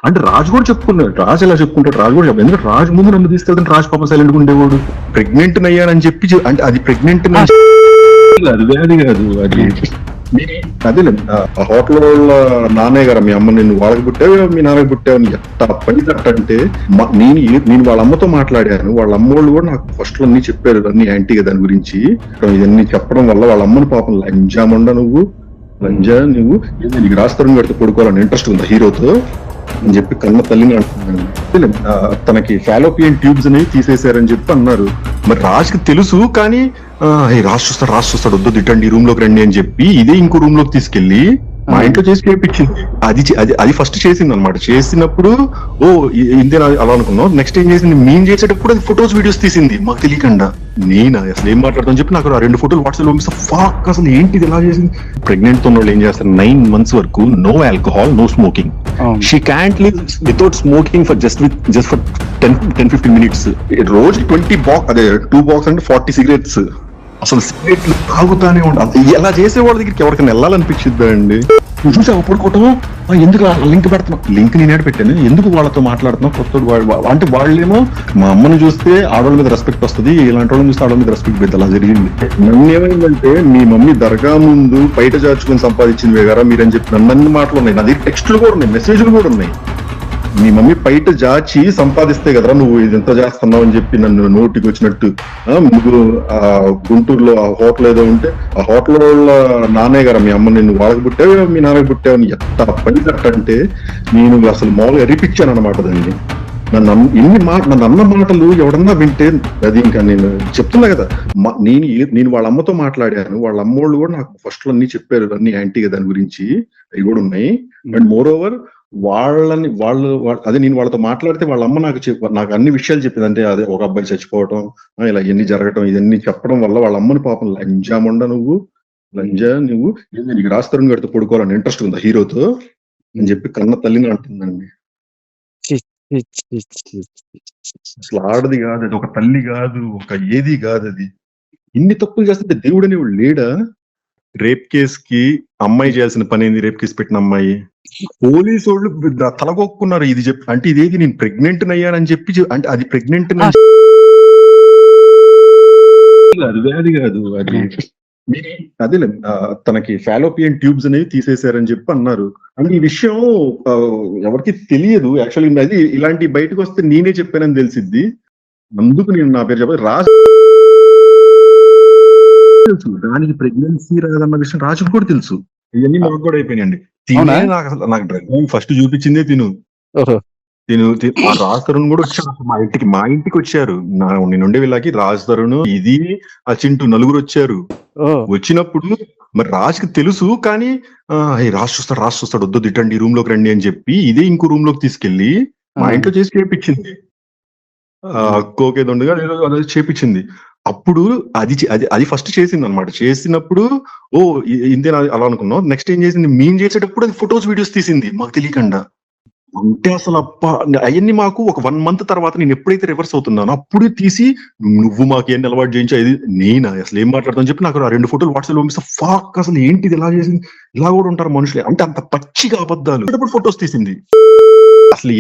అంటే రాజు కూడా చెప్పుకున్నాడు. రాజు ఎలా చెప్పుకుంటాడు? రాజు కూడా చెప్పాడు. ఎందుకంటే రాజు ముందు నన్ను తీసుకెళ్తాను, రాజు పాపం సైలెంట్ గా ఉండేవాడు. ప్రెగ్నెంట్ అయ్యానని చెప్పి అంటే అది ప్రెగ్నెంట్ అది వ్యాధి కాదు అది. అదేలే ఆ హోటల్ వాళ్ళ నాన్నయ్య గారు, మీ అమ్మ నిన్ను వాళ్ళకి పుట్టావు, మీ నాన్నకి పుట్టావు అని ఎంత పడితట్టంటే నేను వాళ్ళ అమ్మతో మాట్లాడాను. వాళ్ళ అమ్మ వాళ్ళు కూడా నాకు ఫస్ట్ లో అన్ని చెప్పారు, అన్ని యాంటీగా దాని గురించి. ఇవన్నీ చెప్పడం వల్ల వాళ్ళ అమ్మని పాపం లంజామండా నువ్వు నీకు రాస్తారని పెడితే పడుకోవాలని ఇంట్రెస్ట్ ఉందా హీరోతో అని చెప్పి కన్న తల్లిని అంటున్నాను. తనకి ఫాలోపియన్ ట్యూబ్స్ అనేవి తీసేశారని చెప్పి అన్నారు. మరి రాజుకి తెలుసు, కానీ రాజు చూస్తాడు వద్దు తిట్టండి, రూమ్ లోకి రండి అని చెప్పి ఇదే ఇంకో రూమ్ లోకి తీసుకెళ్లి మా ఇంట్లో చేసి చేయించింది. అది ఫస్ట్ చేసింది అనమాట. చేసినప్పుడు ఇంతేనా అలా అనుకున్నాం. నెక్స్ట్ ఏం చేసింది, మేము చేసేటప్పుడు అది ఫొటోస్ వీడియోస్ తీసింది మాకు తెలియకుండా. నేను అసలు ఏం మాట్లాడతాను చెప్పి నాకు 2 ఫోటోలు వాట్సాప్ లో పంపిస్తా. ఫాక్ అసలు ఏంటిది ఎలా చేసింది. ప్రెగ్నెంట్ ఉన్న వాళ్ళు ఏం చేస్తారు, 9 months వరకు no alcohol, no smoking. She can't live without smoking for just for 10-15 minutes. రోజు 20 బాక్స్, అదే 2 బాక్స్ అంటే 40 cigarettes. అసలు సిగరెట్లు తాగుతానే ఉంటాను. ఎలా చేసేవాళ్ళ దగ్గరికి ఎవరికైనా వెళ్ళాలనిపించిద్దా అండి? నువ్వు చూసావు పడుకోవటం, ఎందుకు లింక్ పెడుతున్నావు? లింక్ నేనే పెట్టాను, ఎందుకు వాళ్ళతో మాట్లాడుతున్నావు? కొత్త అంటే వాళ్ళేమో మా అమ్మని చూస్తే ఆడవాళ్ళ మీద రెస్పెక్ట్ వస్తుంది, ఇలాంటి వాళ్ళని చూస్తే ఆడవాళ్ళ మీద రెస్పెక్ట్ పెద్ద. అలా జరిగింది. నన్ను ఏమైందంటే, మీ మమ్మీ దర్గా ముందు బయట చాచుకొని సంపాదించింది వేగారా మీరని చెప్పి నన్ను మాటలు ఉన్నాయి. నా దగ్గర టెక్స్టులు కూడా ఉన్నాయి, మెసేజ్లు కూడా ఉన్నాయి. మీ మమ్మీ బయట జాచి సంపాదిస్తే కదరా నువ్వు ఇది ఎంత చేస్తున్నావు అని చెప్పి నన్ను నోటికి వచ్చినట్టు. నువ్వు ఆ గుంటూరులో ఆ హోటల్ ఏదో ఉంటే ఆ హోటల్ వాళ్ళ నాన్నయ్య గారు, మీ అమ్మ నిన్ను వాళ్ళకి పుట్టావు, మీ నాన్నకి పుట్టావు అని ఎంత పడితట్టంటే నేను అసలు మామూలుగా ఎరిపించాను అనమాట దాన్ని. నన్ను అన్న మాటలు ఎవడన్నా వింటే అది ఇంకా నేను చెప్తున్నా కదా. నేను వాళ్ళ అమ్మతో మాట్లాడాను. వాళ్ళ అమ్మోళ్ళు కూడా నాకు ఫస్ట్ లో అన్ని చెప్పారు, అన్ని యాంటీగా దాని గురించి. అవి కూడా ఉన్నాయి. అండ్ మోర్ ఓవర్ అదే నేను వాళ్ళతో మాట్లాడితే వాళ్ళ అమ్మ నాకు అన్ని విషయాలు చెప్పింది. అంటే అదే ఒక అబ్బాయి చచ్చిపోవటం, ఇలా ఇవన్నీ జరగటం, ఇవన్నీ చెప్పడం వల్ల వాళ్ళ అమ్మని పాపం లంజామండా నువ్వు నీకు రాస్తారని పెడితే పడుకోవాలని ఇంట్రెస్ట్ ఉందా హీరోతో అని చెప్పి కన్న తల్లిని అంటుందండి. అసలు ఆడది కాదు అది, ఒక తల్లి కాదు, ఒక ఏది కాదు అది. ఇన్ని తప్పులు చేస్తుంటే దేవుడు అనేవాడు లేడా? రేప్ కేసుకి అమ్మాయి చేయాల్సిన పని ఏంది? రేప్ కేసు పెట్టిన అమ్మాయి పోలీసు వాళ్ళు తలగొక్కున్నారు. ఇది చెప్పి అంటే ఇదేది నేను ప్రెగ్నెంట్ అయ్యానని చెప్పి అంటే అది ప్రెగ్నెంట్ అది వ్యాధి కాదు అది. అదేలే తనకి ఫాలోపియన్ ట్యూబ్స్ అనేవి తీసేశారని చెప్పి అన్నారు. అంటే ఈ విషయం ఎవరికి తెలియదు యాక్చువల్లీ. అది ఇలాంటి బయటకు వస్తే నేనే చెప్పానని తెలిసిద్ది. అందుకు నేను నా పేరు చెప్పాలి. రాజు తెలుసు దానికి ప్రెగ్నెన్సీ రాదన్న విషయం రాజుకు కూడా తెలుసు. ఇవన్నీ మాకు కూడా అయిపోయినాయండి. నాకు డ్రగ్ ఫస్ట్ చూపించిందే తిను. ఆ రాజ్ తరుణ్ కూడా వచ్చారు మా ఇంటికి వచ్చారు. నేను ఉండే వీళ్ళకి రాజ్ తరుణ్, ఇది ఆ చింటూ, నలుగురు వచ్చారు. వచ్చినప్పుడు మరి రాజుకి తెలుసు, కానీ రాజు చూస్తాడు వద్దు తిట్టండి, రూమ్ లోకి రండి అని చెప్పి ఇదే ఇంకో రూమ్ లోకి తీసుకెళ్లి మా ఇంట్లో చేసి చేయించింది. కోకేదొండగా అదే చేపించింది. అప్పుడు అది ఫస్ట్ చేసింది అనమాట. చేసినప్పుడు ఇంతేనా అలా అనుకున్నాం. నెక్స్ట్ ఏం చేసింది, మేము చేసేటప్పుడు అది ఫొటోస్ వీడియోస్ తీసింది మాకు తెలియకుండా. అంటే అసలు అవన్నీ మాకు ఒక 1 month తర్వాత నేను ఎప్పుడైతే రివర్స్ అవుతున్నానో అప్పుడే తీసి నువ్వు మాకేం అలవాటు చేయించావు, నేనా అసలు ఏం మాట్లాడతాను చెప్పి నాకు 2 ఫోటోలు వాట్సాప్ లో పంపిస్తా. ఫాక్ అసలు ఏంటిది ఎలా చేసింది, ఇలా కూడా ఉంటారు మనుషులే అంటే అంత పచ్చిగా అబద్ధాలు. ఫొటోస్ తీసింది. అసలు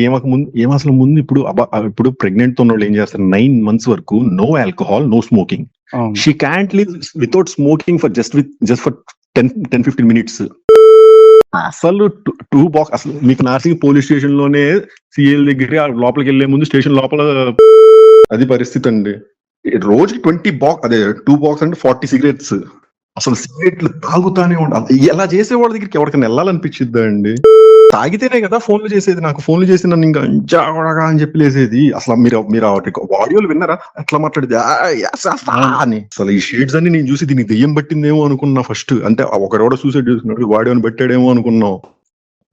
అసలు ముందు ఇప్పుడు ప్రెగ్నెంట్ ఉన్న వాళ్ళు ఏం చేస్తారు, 9 months వరకు no alcohol, no smoking. She can't live without smoking for just for 10-15 minutes. అసలు 2 బాక్స్ అసలు మీకు నార్సింగ్ పోలీస్ స్టేషన్ లోనే సిఎల్ దగ్గర లోపలికి వెళ్లే ముందు స్టేషన్ లోపల అది పరిస్థితి అండి. రోజుకి 20 బాక్స్, అదే 2 బాక్స్ అంటే 40 cigarettes. అసలు సిగరెట్లు తాగుతానే ఉండాలి. ఎలా చేసేవాళ్ళ దగ్గరికి ఎవరికైనా వెళ్ళాలనిపించిద్దా అండి? తాగితేనే కదా ఫోన్లు చేసేది. నాకు ఫోన్లు చేసి నన్ను ఇంకా జాగా అని చెప్పి లేసేది. అసలు మీరు ఆడియోలు విన్నారా ఎట్లా మాట్లాడేది అని? అసలు ఈ షేడ్స్ అన్ని నేను చూసి దీనికి దెయ్యం పట్టిందేమో అనుకున్నా ఫస్ట్. అంటే ఒకడెవడో సూసైడ్ చేసుకున్నాడు, వాడిని పెట్టాడేమో అనుకున్నాం.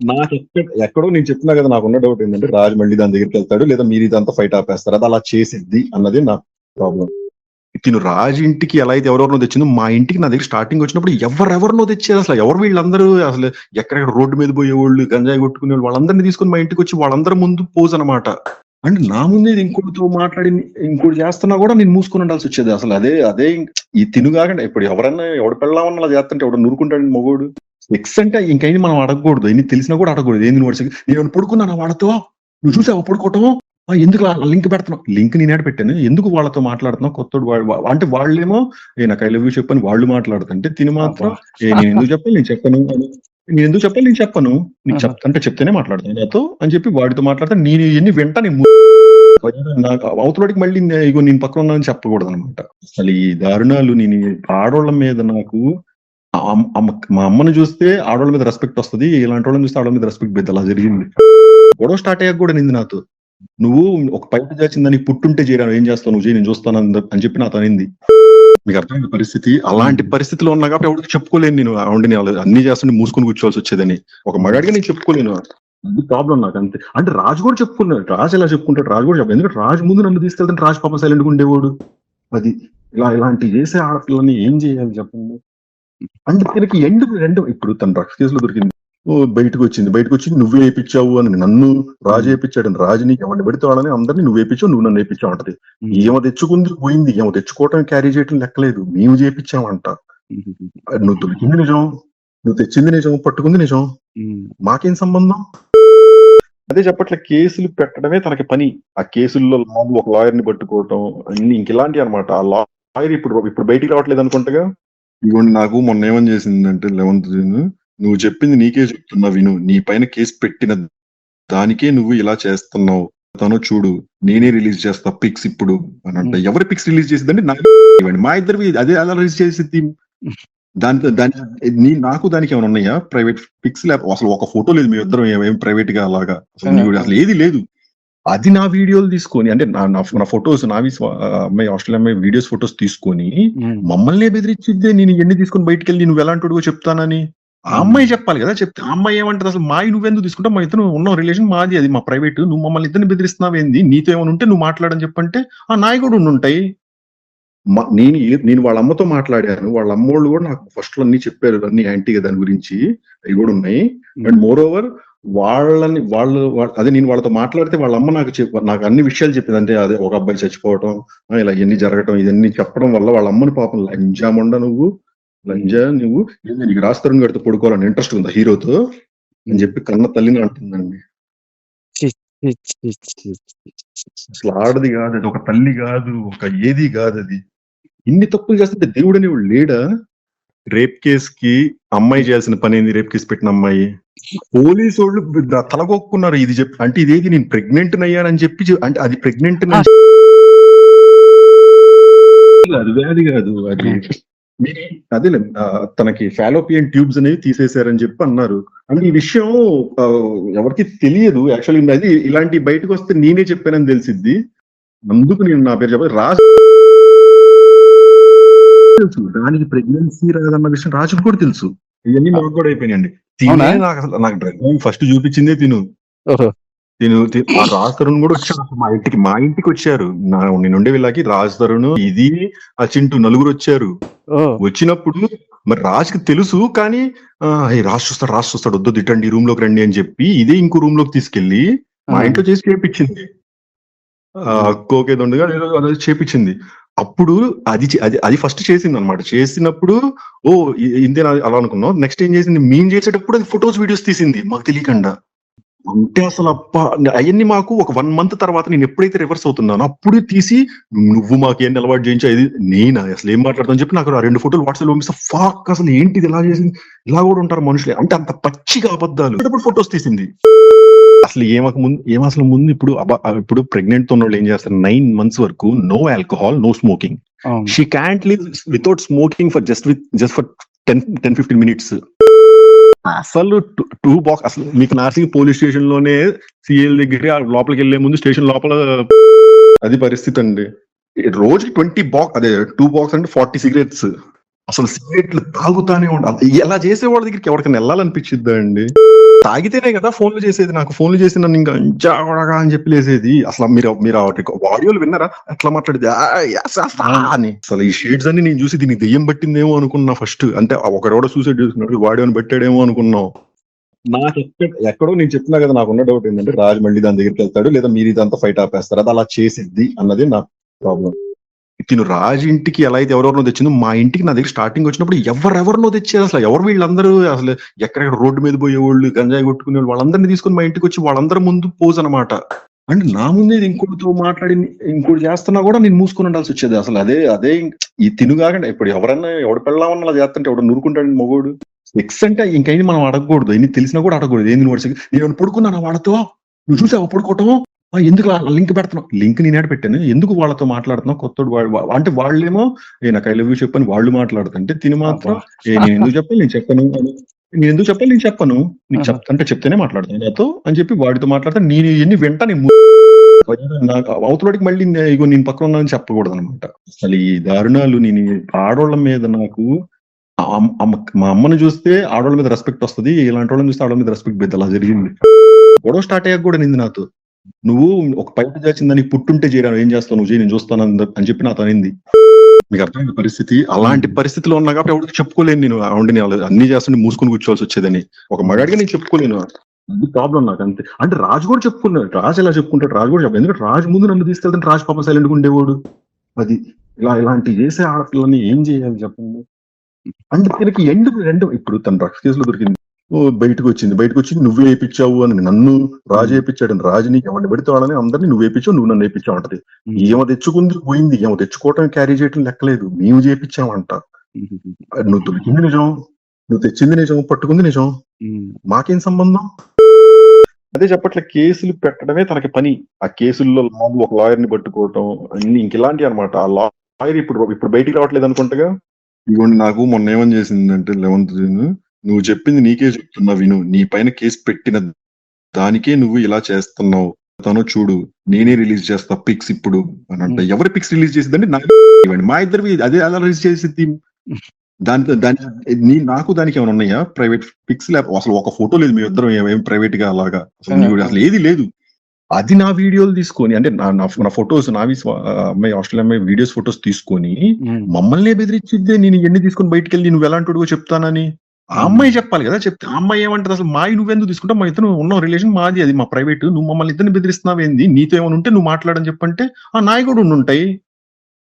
నాకు ఎక్కడో నేను చెప్తున్నా కదా, నాకున్న డౌట్ ఏంటంటే రాజు మళ్ళీ దాని దగ్గరికి వెళ్తాడు, లేదా మీరు ఇదంతా ఫైట్ ఆపేస్తారు. అది అలా చేసిద్ది అన్నది నా ప్రాబ్లం. తిను రాజు ఇంటికి ఎలా అయితే ఎవరెవరినో తెచ్చిందో, మా ఇంటికి నా దగ్గర స్టార్టింగ్ వచ్చినప్పుడు ఎవరెవరినో తెచ్చారు. అసలు ఎవరు వీళ్ళందరూ, అసలు ఎక్కడెక్కడ రోడ్డు మీద పోయేవాళ్ళు, గంజాయి కొట్టుకునే వాళ్ళందరినీ తీసుకుని మా ఇంటికి వచ్చి వాళ్ళందరి ముందు పోజ్ అనమాట. అంటే నా ముందే ఇంకోటితో మాట్లాడి ఇంకోటి చేస్తున్నా కూడా నేను మూసుకొని ఉండాల్సి వచ్చేది. అసలు అదే ఈ తిను కాకుండా ఇప్పుడు ఎవరు పెళ్ళామన్నా అలా చేస్తుంటే ఎవడు నూరుకుంటాడు మగోడు. ఎక్స్ అంటే ఇంకైనా మనం అడగకూడదు, ఎన్ని తెలిసినా కూడా అడగకూడదు. ఏంది నువ్వు నేను పడుకున్నాను వాళ్ళతో, నువ్వు చూసావా పడుకోవటం, ఎందుకు లింక్ పెడుతున్నావు, లింక్ నేనేడ పెట్టాను, ఎందుకు వాళ్ళతో మాట్లాడుతున్నావు కొత్తోడు అంటే వాళ్ళేమో నాకు ఐ లవ్ యూ చెప్పని వాళ్ళు మాట్లాడుతుంటే తిని మాత్రం నేను ఎందుకు చెప్పాలి, నేను చెప్పను, నేను ఎందుకు చెప్పాలి, నేను చెప్పను, నీకు అంటే చెప్తేనే మాట్లాడతాను నాతో అని చెప్పి వాడితో మాట్లాడతాను. నేను ఎన్ని వెంట నాకు అవతలడికి మళ్ళీ ఇగో నేను పక్కన ఉన్నానని చెప్పకూడదు అనమాట. అసలు ఈ దారుణాలు నేను ఆడోళ్ళ మీద నాకు మా అమ్మని చూస్తే ఆడవాళ్ళ మీద రెస్పెక్ట్ వస్తుంది, ఇలాంటి వాళ్ళని చూస్తే ఆడవాళ్ళ మీద రెస్పెక్ట్ పెద్ద. అలా జరిగింది. గొడవ స్టార్ట్ అయ్యాక కూడా నింది నాతో, నువ్వు ఒక పైపు చేసిందని పుట్టుంటే చేయరా, ఏం చేస్తావు నువ్వు చేయి, నేను చూస్తాను అని చెప్పి నాతో అనింది. మీకు అర్థమైంది పరిస్థితి. అలాంటి పరిస్థితిలో ఉన్నా కాబట్టి ఎవరికి చెప్పుకోలేను నేను, అవుండి అన్ని చేస్తుంటే మూసుకొని కూర్చోవాల్సి వచ్చేదని. ఒక మగాడిగా నేను చెప్పుకోలేను, అది ప్రాబ్లం నాకు అంతే. అంటే రాజు కూడా చెప్పుకున్నాడు, రాజు ఎలా చెప్పుకుంటాడు, రాజు కూడా చెప్పాడు. ఎందుకంటే రాజు ముందు నన్ను తీసుకెళ్తాను, రాజు పాప సైలెంట్గా ఉండేవాడు. అది ఇలాంటి చేసే ఆడపిల్లని ఏం చేయాలి చెప్పండి. అంటే దీనికి రెండు ఇప్పుడు తన డ్రగ్స్ కేసులో దొరికింది, బయటకు వచ్చి నువ్వే వేయించావు అని, నన్ను రాజు వేయించాడు, రాజు నీకు ఎవరిని పెడితే వాళ్ళని అందరినీ నువ్వు వేయించావు, నువ్వు నన్ను వేయించావు అంటది. ఏమో తెచ్చుకుంది పోయింది, ఏమో తెచ్చుకోవటం క్యారీ చేయటం లెక్కలేదు, మేము చేయించామంట. నువ్వు దొరికింది నిజం, నువ్వు తెచ్చింది నిజం, పట్టుకుంది నిజం, మాకేం సంబంధం. అదే చెప్పట్లే, కేసులు పెట్టడమే తనకి పని. ఆ కేసుల్లో ఒక లాయర్ ని పట్టుకోవటం అన్ని ఇంక ఇలాంటివి అనమాట. ఆ లాయర్ ఇప్పుడు బయటికి రావట్లేదు అనుకుంటగా. ఇదిగోండి నాకు మొన్న ఏమని చేసిందంటే 11th June, నువ్వు చెప్పింది నీకే చెప్తున్నా విను, నీ పైన కేసు పెట్టిన దానికే నువ్వు ఇలా చేస్తున్నావు, తను చూడు నేనే రిలీజ్ చేస్తా పిక్స్ ఇప్పుడు అని అంట. ఎవరి పిక్స్ రిలీజ్ చేసిందంటే మా ఇద్దరు అదే అలా రిలీజ్ చేసింది. నాకు దానికి ఏమైనా ఉన్నాయా ప్రైవేట్ పిక్స్? లేకపోతే అసలు ఒక ఫోటో లేదు మీ ఇద్దరం ఏం ప్రైవేట్ గా అలాగా, అసలు ఏది లేదు. అది నా వీడియోలు తీసుకొని, అంటే నా ఫొటోస్ నావి, అమ్మాయి ఆస్ట్రేలియా అమ్మాయి వీడియోస్ ఫొటోస్ తీసుకొని మమ్మల్ని బెదిరించిద్దే. నేను ఎన్ని తీసుకొని బయటకు వెళ్ళి నువ్వు ఎలాంటి చెప్తానని ఆ అమ్మాయి చెప్పాలి కదా. చెప్తే ఆ అమ్మాయి ఏమంటది, అసలు మావి నువ్వెందుకు తీసుకుంటా, మా ఇద్దరు ఉన్న రిలేషన్ మాది, అది మా ప్రైవేట్, నువ్వు మమ్మల్ని ఇద్దరిని బెదిరిస్తున్నావు ఏంది, నీతో ఏమైనా ఉంటే నువ్వు మాట్లాడని చెప్పంటే ఆ నాయి కూడా ఉండుంటాయి. నేను వాళ్ళ అమ్మతో మాట్లాడాను, వాళ్ళ అమ్మోళ్ళు కూడా నాకు ఫస్ట్ లో అన్ని చెప్పారు, అన్ని యాంటీగా దాని గురించి అవి కూడా ఉన్నాయి. అండ్ మోర్ ఓవర్ అదే నేను వాళ్ళతో మాట్లాడితే వాళ్ళ అమ్మ నాకు అన్ని విషయాలు చెప్పింది. అంటే అదే ఒక అబ్బాయి చచ్చిపోవటం, ఇలా ఇవన్నీ జరగటం, ఇవన్నీ చెప్పడం వల్ల వాళ్ళ అమ్మని పాపం లంజా నువ్వు నీకు రాజతరుణ్ గారితో పడుకోవాలని ఇంట్రెస్ట్ ఉందా హీరోతో అని చెప్పి కన్న తల్లిని అంటుందండి. అసలు ఆడది కాదు అది, ఒక తల్లి కాదు, ఒక ఏది కాదు అది. ఇన్ని తప్పులు చేస్తుంటే దేవుడు అనేవాడు లేడా? రేప్ కేసుకి అమ్మాయి చేయాల్సిన పని ఏంది? రేప్ కేసు పెట్టిన అమ్మాయి, పోలీసు వాళ్ళు తలగొక్కున్నారు. ఇది చెప్పి అంటే ఇదేది నేను ప్రెగ్నెంట్ అయ్యానని చెప్పి, అంటే అది ప్రెగ్నెంట్ అది వ్యాధి కాదు అది. అదే తనకి ఫాలోపియన్ ట్యూబ్స్ అనేవి తీసేశారని చెప్పి అన్నారు. అంటే ఈ విషయం ఎవరికి తెలియదు యాక్చువల్లీ. అది ఇలాంటి బయటకు వస్తే నేనే చెప్పానని తెలిసిద్ది, అందుకు నేను నా పేరు చెప్పాలి. రాజు తెలుసు దానికి ప్రెగ్నెన్సీ రాదన్న విషయం రాజుకు కూడా తెలుసు. ఇవన్నీ మాకు కూడా అయిపోయినాయండి. నాకు డ్రగ్ ఫస్ట్ చూపించిందే తిను. ఆ రాజ్ తరుణ్ కూడా వచ్చారు మా ఇంటికి వచ్చారు. నేను ఉండే వీళ్ళకి రాజ్ తరుణ్, ఇది ఆ చింటూ, నలుగురు వచ్చారు. వచ్చినప్పుడు మరి రాజ్కి తెలుసు, కానీ రాజ్ చూస్తాడు వద్దు ఇటండి రూమ్ లోకి రండి అని చెప్పి ఇదే ఇంకో రూమ్ లోకి తీసుకెళ్లి మా ఇంట్లో చేసి చేపించింది. కోకేదొండగా అదే చేపించింది. అప్పుడు అది ఫస్ట్ చేసింది అనమాట. చేసినప్పుడు ఇంతే అలా అనుకున్నాం. నెక్స్ట్ ఏం చేసింది, మేము చేసేటప్పుడు అది ఫొటోస్ వీడియోస్ తీసింది మాకు తెలియకుండా. అంటే అసలు అవన్నీ మాకు ఒక 1 month తర్వాత నేను ఎప్పుడైతే రివర్స్ అవుతున్నానో అప్పుడే తీసి నువ్వు మాకు ఏం అలవాటు చేయించా, ఇది నేను అసలు ఏం మాట్లాడతాను చెప్పి నాకు 2 photos వాట్సాప్ లో పంపిస్తా. ఫాక్ అసలు ఏంటిది ఇలా చేసింది, ఇలా కూడా ఉంటారు మనుషులే అంటే, అంత పచ్చిగా అబద్ధాలు. ఫొటోస్ తీసింది. అసలు అసలు ముందు ఇప్పుడు ప్రెగ్నెంట్ ఉన్న వాళ్ళు ఏం చేస్తారు, 9 months వరకు no alcohol, no smoking. She can't live without smoking for just for 10-15 minutes. అసలు 2 box అసలు మీకు నార్సింగ్ పోలీస్ స్టేషన్ లోనే సిఎల్ దగ్గర లోపలికి వెళ్లే ముందు స్టేషన్ లోపల అది పరిస్థితి అండి. రోజు 20 box, అదే 2 box అంటే 40 cigarettes. అసలు సిగరెట్లు తాగుతానే ఉండాలి. ఎలా చేసే వాళ్ళ దగ్గరికి ఎవరికైనా వెళ్ళాలనిపించిద్దా అండి? తాగితేనే కదా ఫోన్లు చేసేది. నాకు ఫోన్లు చేసి నన్ను ఇంకా జాగా అని చెప్పి లేసేది. అసలు మీరు ఆడియోలు విన్నారా ఎట్లా మాట్లాడేది అని? అసలు ఈ షేడ్స్ అన్ని నేను చూసి దీనికి దెయ్యం పట్టిందేమో అనుకున్నా ఫస్ట్. అంటే ఒకడెవడో సూసైడ్ చేసుకున్నాడు, వాడిని పెట్టాడేమో అనుకున్నాం. నాకు ఎక్కడో నేను చెప్తున్నా కదా, నాకున్న డౌట్ ఏంటంటే రాజు మళ్ళీ దాని దగ్గరికి వెళ్తాడు, లేదా మీరు ఇదంతా ఫైట్ ఆపేస్తారు, అది అలా చేసిద్ది అన్నది నా ప్రాబ్లం. తిను రాజు ఇంటికి ఎలా అయితే ఎవరెవరినో తెచ్చిందో మా ఇంటికి నా దగ్గర స్టార్టింగ్ వచ్చినప్పుడు ఎవరెవరినో తెచ్చేది. అసలు ఎవరు వీళ్ళందరూ అసలు ఎక్కడెక్కడ రోడ్డు మీద పోయేవాళ్ళు, గంజాయి కొట్టుకునే వాళ్ళందరినీ తీసుకొని మా ఇంటికి వచ్చి వాళ్ళందరి ముందు పోజ్ అనమాట. అంటే నా ముందే ఇంకోటితో మాట్లాడి ఇంకోటి చేస్తున్నా కూడా నేను మూసుకొని ఉండాల్సి వచ్చేది. అసలు అదే ఈ తినుగాకండి. ఇప్పుడు ఎవరన్నా ఎవడు పెళ్ళామన్నా అలా చేస్తుంటే ఎవడు నూరుకుంటాడు మగోడు. సెక్స్ అంటే ఇంకైంది మనం అడగకూడదు, ఎన్ని తెలిసినా కూడా అడగకూడదు. ఏంది నువ్వు నేను పడుకున్నాను వాళ్ళతో, నువ్వు చూసావు పడుకోవటం, ఎందుకు లింక్ పెడుతున్నావు? లింక్ నేనేడ పెట్టాను, ఎందుకు వాళ్ళతో మాట్లాడుతున్నావు? కొత్తోడు అంటే వాళ్ళేమో నాకు ఐ లవ్ యూ చెప్పని వాళ్ళు మాట్లాడుతుంటే తిని మాత్రం నేను ఎందుకు చెప్పాలి, నేను చెప్పను, నేను ఎందుకు చెప్పాలి, నేను చెప్పను, నీకు చెప్తాంటే చెప్తేనే మాట్లాడతాను నాతో అని చెప్పి వాడితో మాట్లాడితే నేను ఎన్ని వెంట నాకు అవతలడికి మళ్ళీ ఇగో నేను పక్కన ఉన్నానని చెప్పకూడదు అనమాట. అసలు ఈ దారుణాలు నేను ఆడోళ్ళ మీద నాకు మా అమ్మను చూస్తే ఆడోళ్ళ మీద రెస్పెక్ట్ వస్తుంది, ఇలాంటి వాళ్ళని చూస్తే ఆడోళ్ళ మీద రెస్పెక్ట్ పెద్ద అలా జరిగింది. గొడవ స్టార్ట్ అయ్యాక కూడా నింది నాతో, నువ్వు ఒక పైపు దాచిందని పుట్టుంటే చేయరా, ఏం చేస్తావు నువ్వు చేయి, నేను చూస్తాను అని చెప్పి నాతో అనింది. మీకు అర్థమైన పరిస్థితి, అలాంటి పరిస్థితిలో ఉన్నా కాబట్టి ఎవరికి చెప్పుకోలేను నేను. అవుండి అన్ని చేస్తుంటే మూసుకొని కూర్చోవాల్సి వచ్చేదని ఒక మగాడిగా నేను చెప్పుకోలేను. అది ప్రాబ్లం నాకు అంతే. అంటే రాజు కూడా చెప్పుకున్నాడు, రాజు ఎలా చెప్పుకుంటాడు, రాజు కూడా చెప్పాడు. ఎందుకంటే రాజు ముందు నన్ను తీసుకెళ్తాను, రాజు పాపం సైలెంట్గా ఉండేవాడు. అది ఇలాంటి చేసే ఆడపిల్లని ఏం చేయాలి చెప్పండి. అంటే దీనికి ఎండు ఇప్పుడు తన డ్రగ్స్ కేసులో దొరికింది, బయటకు వచ్చి నువ్వే వేయించావు అని నన్ను రాజు వేయించాడు. రాజు నీకు ఎవరిని పెడితే వాళ్ళని అందరినీ నువ్వు వేయించావు, నువ్వు నన్ను వేయించావు అంటది. ఏమో తెచ్చుకుంది పోయింది, ఏమో తెచ్చుకోవటం క్యారీ చేయటం లెక్కలేదు, మేము చేయించామంట. నువ్వు దొరికింది నిజం, నువ్వు తెచ్చింది నిజం, పట్టుకుంది నిజం, మాకేం సంబంధం? అదే చెప్పట్లే, కేసులు పెట్టడమే తనకి పని. ఆ కేసుల్లో ఒక లాయర్ ని పట్టుకోవటం అన్ని ఇంకెలాంటివి అనమాట. ఆ లాయర్ ఇప్పుడు బయటికి రావట్లేదు అనుకుంటగా. ఇవ్వండి, నాకు మొన్న ఏమని చేసిందంటే 11th June, నువ్వు చెప్పింది నీకే చెప్తున్నా విను, నీ పైన కేసు పెట్టిన దానికే నువ్వు ఇలా చేస్తున్నావు, తను చూడు నేనే రిలీజ్ చేస్తా పిక్స్ ఇప్పుడు అని అంట. ఎవరి పిక్స్ రిలీజ్ చేసిందంటే మా ఇద్దరివి అదే అలా రిలీజ్ చేసింది. నాకు దానికి ఏమైనా ఉన్నాయా ప్రైవేట్ పిక్స్? అసలు ఒక ఫోటో లేదు మీ ఇద్దరం ఏం ప్రైవేట్ గా అలాగా, అసలు ఏది లేదు. అది నా వీడియోలు తీసుకొని, అంటే నా ఫొటోస్ నావి, అమ్మాయి ఆస్ట్రేలియా అమ్మాయి వీడియోస్ ఫొటోస్ తీసుకొని మమ్మల్ని బెదిరించిద్దే. నేను ఎన్ని తీసుకొని బయటకు వెళ్ళి నువ్వు ఎలాంటి చెప్తానని ఆ అమ్మాయి చెప్పాలి కదా. చెప్తే ఆ అమ్మాయి ఏమంటది, అసలు మావి నువ్వెందుకు తీసుకుంటావు, మా ఇద్దరు ఉన్న రిలేషన్ మాది, అది మా ప్రైవేట్, నువ్వు మమ్మల్ని ఇద్దరిని బెదిరిస్తున్నావు ఏంది, నీతో ఏమైనా ఉంటే నువ్వు మాట్లాడని చెప్పంటే ఆ నాయకుడు ఉండుంటాయి.